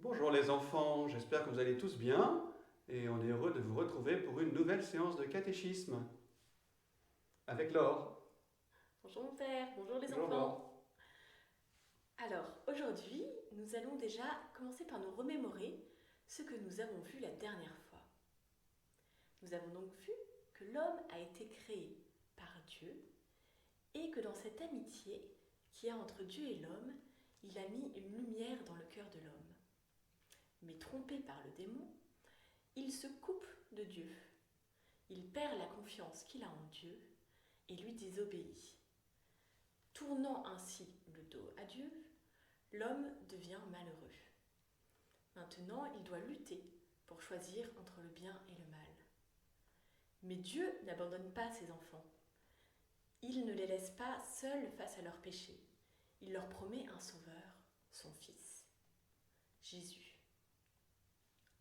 Bonjour les enfants, j'espère que vous allez tous bien et on est heureux de vous retrouver pour une nouvelle séance de catéchisme avec Laure. Bonjour mon père, bonjour les Bonjour Laure. enfants. Alors, aujourd'hui, nous allons déjà commencer par nous remémorer ce que nous avons vu la dernière fois. Nous avons donc vu que l'homme a été créé par Dieu et que dans cette amitié qu'il y a entre Dieu et l'homme, il a mis une lumière dans le cœur de l'homme. Mais trompé par le démon, il se coupe de Dieu. Il perd la confiance qu'il a en Dieu et lui désobéit. Tournant ainsi le dos à Dieu, l'homme devient malheureux. Maintenant, il doit lutter pour choisir entre le bien et le mal. Mais Dieu n'abandonne pas ses enfants. Il ne les laisse pas seuls face à leurs péchés. Il leur promet un sauveur, son Fils, Jésus.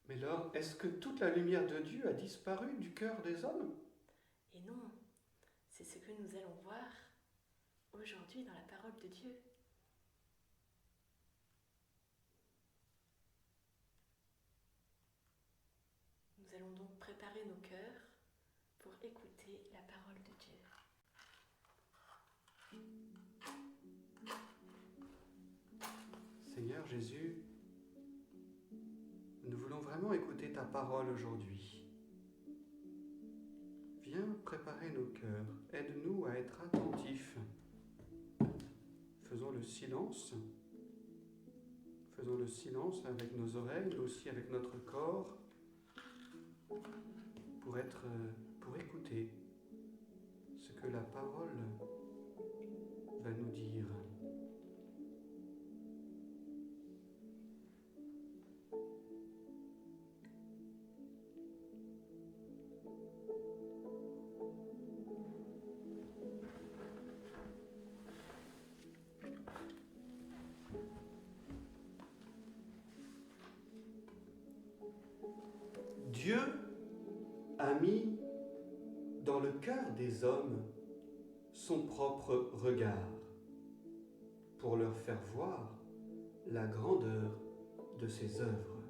Mais Laure, est-ce que toute la lumière de Dieu a disparu du cœur des hommes? Et non, c'est ce que nous allons voir aujourd'hui dans la parole de Dieu. Nous allons donc préparer nos cœurs pour écouter la parole de Dieu. Seigneur Jésus, nous voulons vraiment écouter ta parole aujourd'hui. Viens préparer nos cœurs, aide-nous à être attentifs. Faisons le silence avec nos oreilles, mais aussi avec notre corps, pour écouter ce que la parole va nous dire. Dieu a mis dans le cœur des hommes son propre regard pour leur faire voir la grandeur de ses œuvres.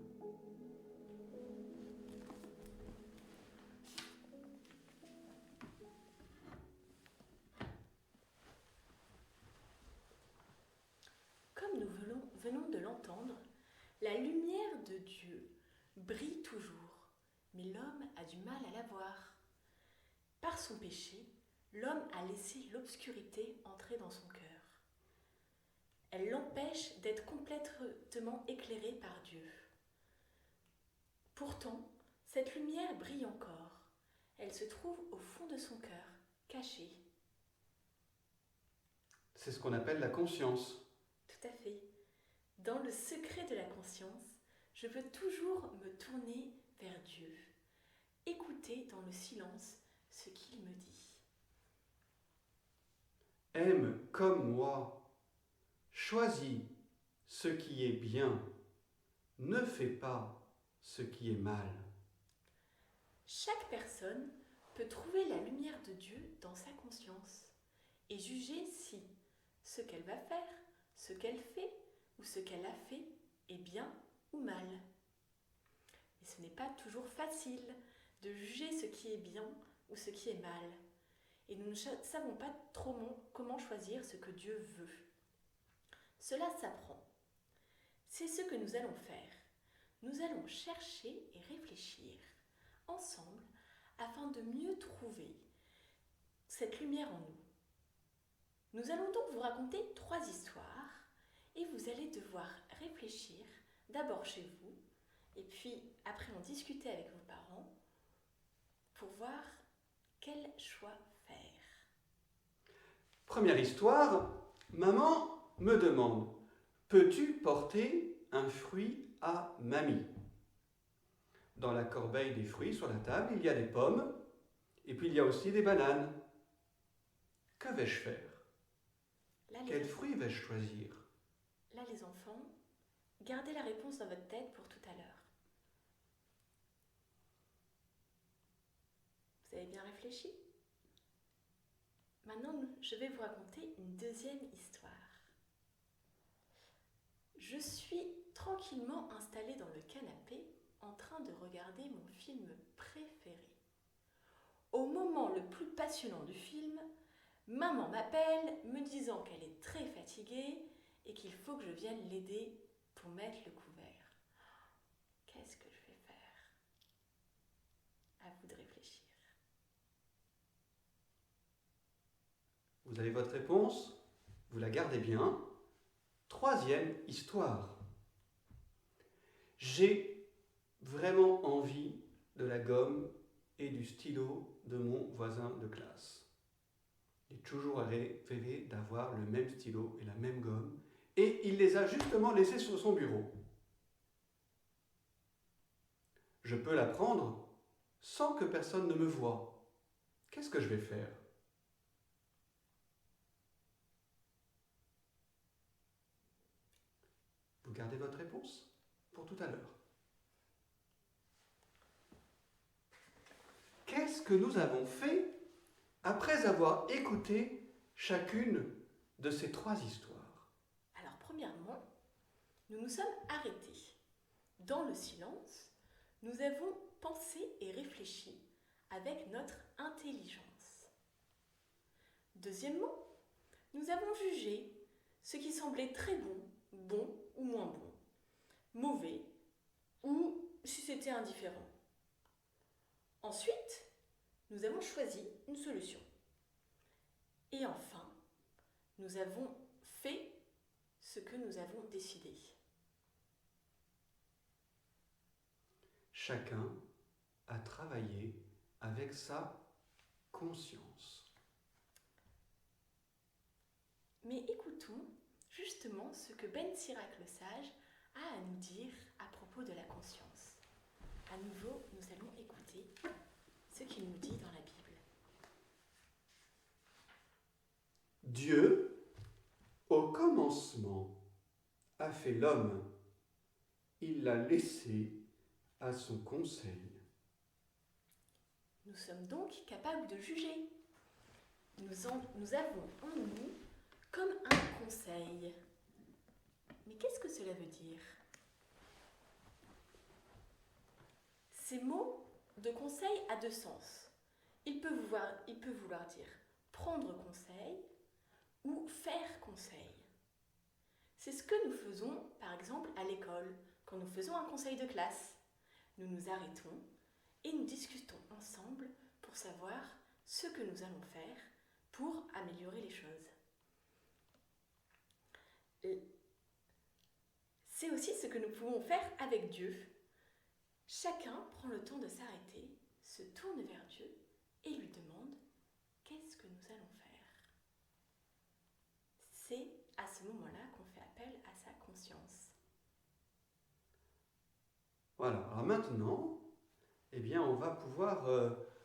Comme nous venons de l'entendre, la lumière de Dieu brille toujours, mais l'homme a du mal à la voir. Par son péché, l'homme a laissé l'obscurité entrer dans son cœur. Elle l'empêche d'être complètement éclairé par Dieu. Pourtant, cette lumière brille encore. Elle se trouve au fond de son cœur, cachée. C'est ce qu'on appelle la conscience. Tout à fait. Dans le secret de la conscience, je veux toujours me tourner vers Dieu, écouter dans le silence ce qu'il me dit. Aime comme moi, choisis ce qui est bien, ne fais pas ce qui est mal. Chaque personne peut trouver la lumière de Dieu dans sa conscience et juger si ce qu'elle va faire, ce qu'elle fait ou ce qu'elle a fait est bien ou mal. Et ce n'est pas toujours facile de juger ce qui est bien ou ce qui est mal. Et nous ne savons pas trop comment choisir ce que Dieu veut. Cela s'apprend. C'est ce que nous allons faire. Nous allons chercher et réfléchir ensemble afin de mieux trouver cette lumière en nous. Nous allons donc vous raconter 3 histoires et vous allez devoir réfléchir d'abord chez vous et puis après en discuter avec vos parents pour voir quel choix faire. Première histoire, maman me demande, peux-tu porter un fruit à mamie? Dans la corbeille des fruits sur la table, il y a des pommes et puis il y a aussi des bananes. Que vais-je faire? Quel fruit vais-je choisir? Là, les enfants, gardez la réponse dans votre tête pour tout à l'heure. Vous avez bien réfléchi? Maintenant, je vais vous raconter une deuxième histoire. Je suis tranquillement installée dans le canapé, en train de regarder mon film préféré. Au moment le plus passionnant du film, maman m'appelle me disant qu'elle est très fatiguée et qu'il faut que je vienne l'aider pour mettre le couvert. Qu'est-ce que je vais faire? À vous de réfléchir. Vous avez votre réponse? Vous la gardez bien. Troisième histoire. J'ai vraiment envie de la gomme et du stylo de mon voisin de classe. Il est toujours rêvé d'avoir le même stylo et la même gomme, et il les a justement laissés sur son bureau. Je peux la prendre sans que personne ne me voie. Qu'est-ce que je vais faire? Vous gardez votre réponse pour tout à l'heure. Qu'est-ce que nous avons fait après avoir écouté chacune de ces trois histoires? Alors, premièrement, nous nous sommes arrêtés. Dans le silence, nous avons pensé et réfléchi avec notre intelligence. Deuxièmement, nous avons jugé ce qui semblait très bon, bon ou moins bon, mauvais ou si c'était indifférent. Ensuite, nous avons choisi une solution. Et enfin, nous avons fait ce que nous avons décidé. Chacun a travaillé avec sa conscience. Mais écoutons justement ce que Ben Sirac le Sage a à nous dire à propos de la conscience. À nouveau, nous allons écouter ce qu'il nous dit dans la Bible. Dieu, au commencement, a fait l'homme. Il l'a laissé à son conseil. Nous sommes donc capables de juger. Nous avons en nous comme un conseil. Mais qu'est-ce que cela veut dire? Ces mots de conseil a deux sens. Il peut vouloir dire prendre conseil ou faire conseil. C'est ce que nous faisons, par exemple, à l'école, quand nous faisons un conseil de classe. Nous nous arrêtons et nous discutons ensemble pour savoir ce que nous allons faire pour améliorer les choses. C'est aussi ce que nous pouvons faire avec Dieu. Chacun prend le temps de s'arrêter, se tourne vers Dieu et lui demande « Qu'est-ce que nous allons faire ?» C'est à ce moment-là qu'on fait appel à sa conscience. Voilà, alors maintenant, on va pouvoir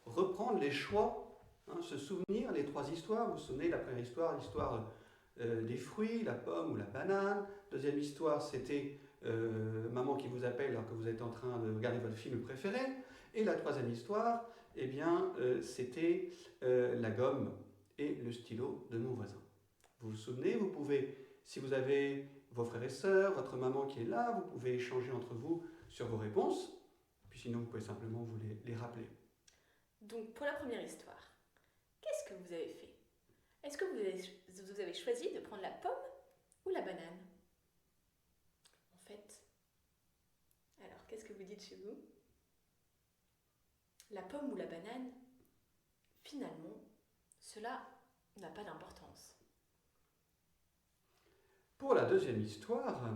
reprendre les choix, se souvenir, les trois histoires. Vous vous souvenez, la première histoire, l'histoire des fruits, la pomme ou la banane. Deuxième histoire, c'était maman qui vous appelle alors que vous êtes en train de regarder votre film préféré. Et la troisième histoire, c'était la gomme et le stylo de mon voisin. Vous vous souvenez, vous pouvez, si vous avez vos frères et sœurs, votre maman qui est là, vous pouvez échanger entre vous sur vos réponses. Puis sinon, vous pouvez simplement vous les rappeler. Donc, pour la première histoire, qu'est-ce que vous avez fait? Est-ce que vous avez choisi de prendre la pomme ou la banane? En fait, alors qu'est-ce que vous dites chez vous? La pomme ou la banane, finalement, cela n'a pas d'importance. Pour la deuxième histoire,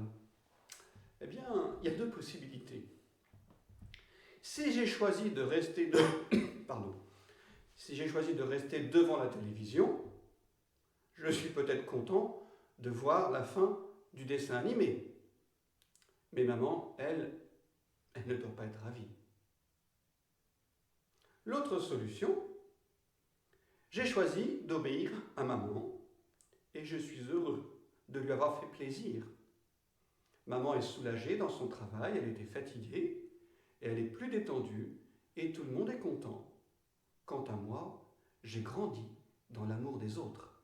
il y a deux possibilités. Si j'ai choisi de rester devant la télévision, je suis peut-être content de voir la fin du dessin animé. Mais maman, elle ne doit pas être ravie. L'autre solution, j'ai choisi d'obéir à maman et je suis heureux de lui avoir fait plaisir. Maman est soulagée dans son travail, elle était fatiguée, et elle est plus détendue, et tout le monde est content. Quant à moi, j'ai grandi dans l'amour des autres.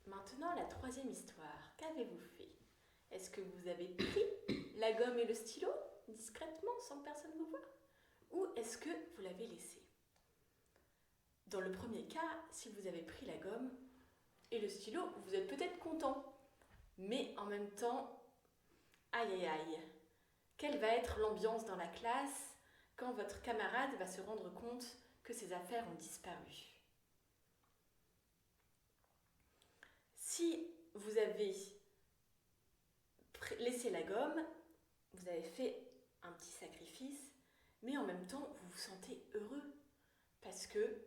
Maintenant, la troisième histoire. Qu'avez-vous fait? Est-ce que vous avez pris la gomme et le stylo discrètement sans que personne vous voie? Ou est-ce que vous l'avez laissé? Dans le premier cas, si vous avez pris la gomme et le stylo, vous êtes peut-être content. Mais en même temps, aïe aïe aïe, quelle va être l'ambiance dans la classe quand votre camarade va se rendre compte que ses affaires ont disparu? Si vous avez laissé la gomme, vous avez fait un petit sacrifice, mais en même temps, vous vous sentez heureux parce que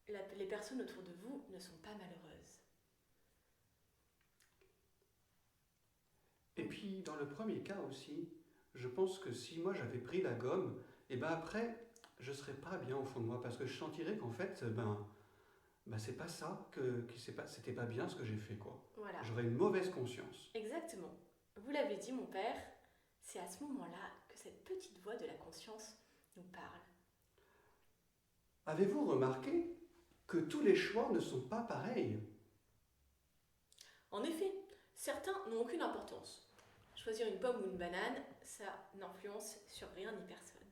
les personnes autour de vous ne sont pas malheureuses. Et puis, dans le premier cas aussi, je pense que si moi j'avais pris la gomme, et ben après, je serais pas bien au fond de moi, parce que je sentirais qu'en fait, c'est pas ça, c'était pas bien ce que j'ai fait, quoi. Voilà. J'aurais une mauvaise conscience. Exactement. Vous l'avez dit, mon père, c'est à ce moment-là que cette petite voix de la conscience nous parle. Avez-vous remarqué que tous les choix ne sont pas pareils? En effet, certains n'ont aucune importance. Choisir une pomme ou une banane, ça n'influence sur rien ni personne.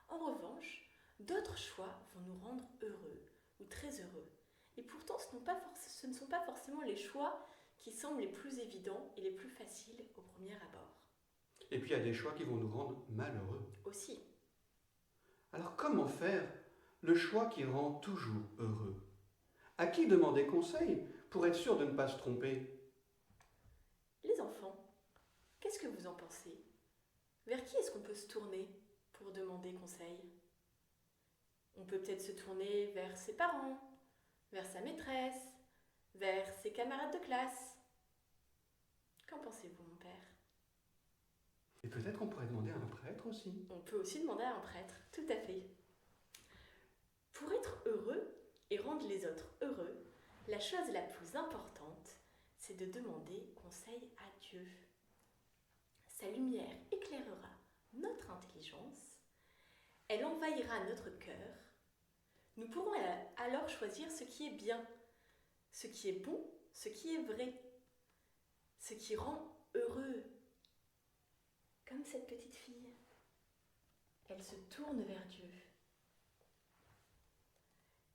En revanche, d'autres choix vont nous rendre heureux ou très heureux. Et pourtant, ce ne sont pas forcément les choix qui semblent les plus évidents et les plus faciles au premier abord. Et puis il y a des choix qui vont nous rendre malheureux. Aussi. Alors comment faire le choix qui rend toujours heureux? À qui demander conseil pour être sûr de ne pas se tromper? Les enfants, qu'est-ce que vous en pensez? Vers qui est-ce qu'on peut se tourner pour demander conseil? On peut peut-être se tourner vers ses parents, vers sa maîtresse, vers ses camarades de classe. Qu'en pensez-vous, mon père? Et peut-être qu'on pourrait demander à un prêtre aussi. On peut aussi demander à un prêtre, tout à fait. Pour être heureux et rendre les autres heureux, la chose la plus importante, c'est de demander conseil à Dieu. Sa lumière éclairera notre intelligence, elle envahira notre cœur. Nous pourrons alors choisir ce qui est bien, ce qui est bon, ce qui est vrai, ce qui rend heureux. Comme cette petite fille, elle se tourne vers Dieu.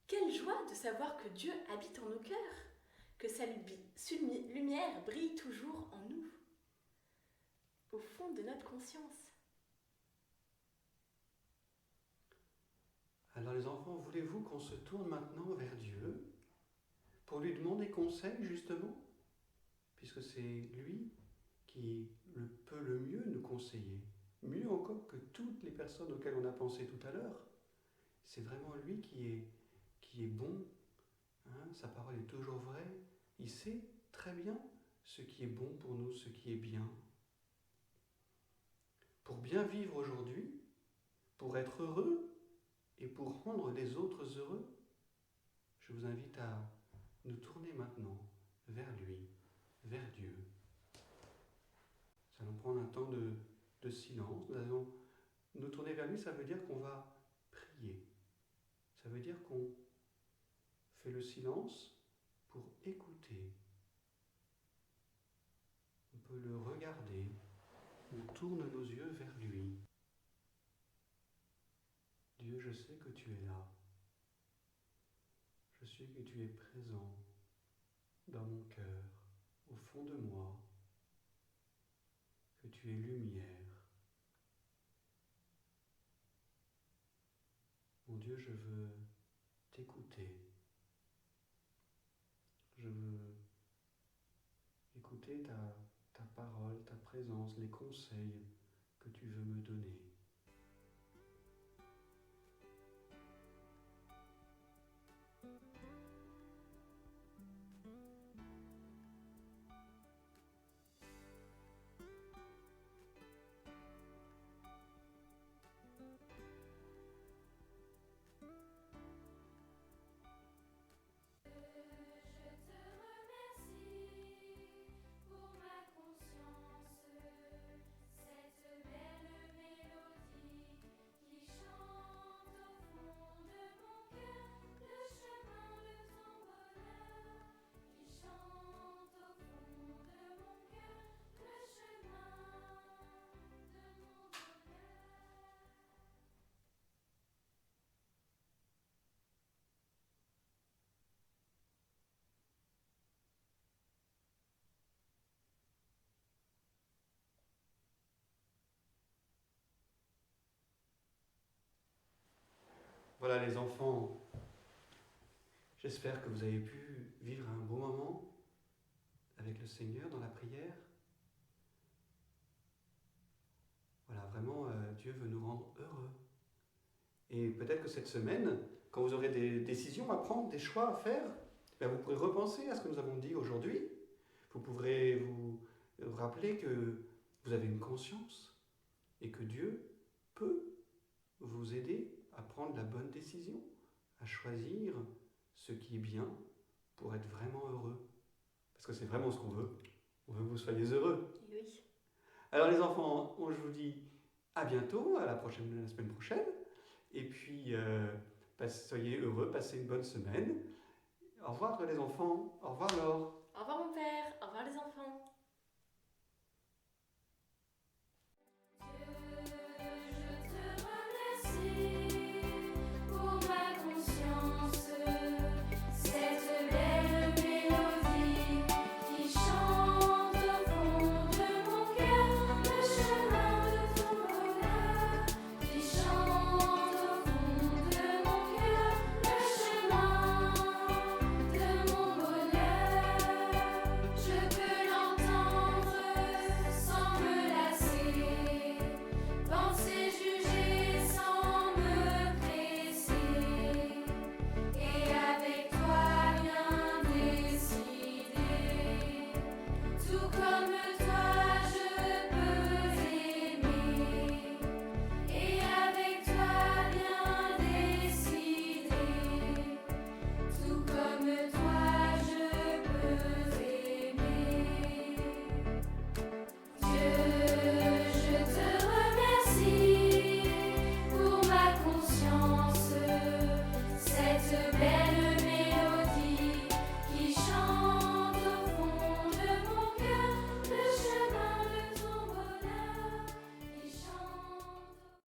Quelle joie de savoir que Dieu habite en nos cœurs, que sa lumière brille toujours en nous, au fond de notre conscience. Alors les enfants, voulez-vous qu'on se tourne maintenant vers Dieu pour lui demander conseil justement? Puisque c'est lui qui peut le mieux nous conseiller. Mieux encore que toutes les personnes auxquelles on a pensé tout à l'heure. C'est vraiment lui qui est bon. Sa parole est toujours vraie. Il sait très bien ce qui est bon pour nous, ce qui est bien. Pour bien vivre aujourd'hui, pour être heureux et pour rendre les autres heureux, je vous invite à nous tourner maintenant vers lui, vers Dieu. Nous allons prendre un temps de silence. Nous allons nous tourner vers lui, ça veut dire qu'on va prier. Ça veut dire qu'on fait le silence pour écouter. On peut le regarder. On tourne nos yeux vers lui. Dieu, je sais que tu es là. Je sais que tu es présent dans mon cœur, au fond de moi, que tu es lumière. Mon Dieu, je veux t'écouter. Je veux écouter ta parole, ta présence, les conseils que tu veux me donner. Cette belle mélodie. Voilà les enfants, j'espère que vous avez pu vivre un bon moment avec le Seigneur dans la prière. Voilà, vraiment, Dieu veut nous rendre heureux. Et peut-être que cette semaine, quand vous aurez des décisions à prendre, des choix à faire, vous pourrez repenser à ce que nous avons dit aujourd'hui. Vous pourrez vous rappeler que vous avez une conscience et que Dieu peut vous aider à prendre la bonne décision, à choisir ce qui est bien pour être vraiment heureux. Parce que c'est vraiment ce qu'on veut. On veut que vous soyez heureux. Oui. Alors les enfants, je vous dis à bientôt, à la semaine prochaine. Et puis, soyez heureux, passez une bonne semaine. Au revoir les enfants. Au revoir Laure. Au revoir mon père, au revoir les enfants.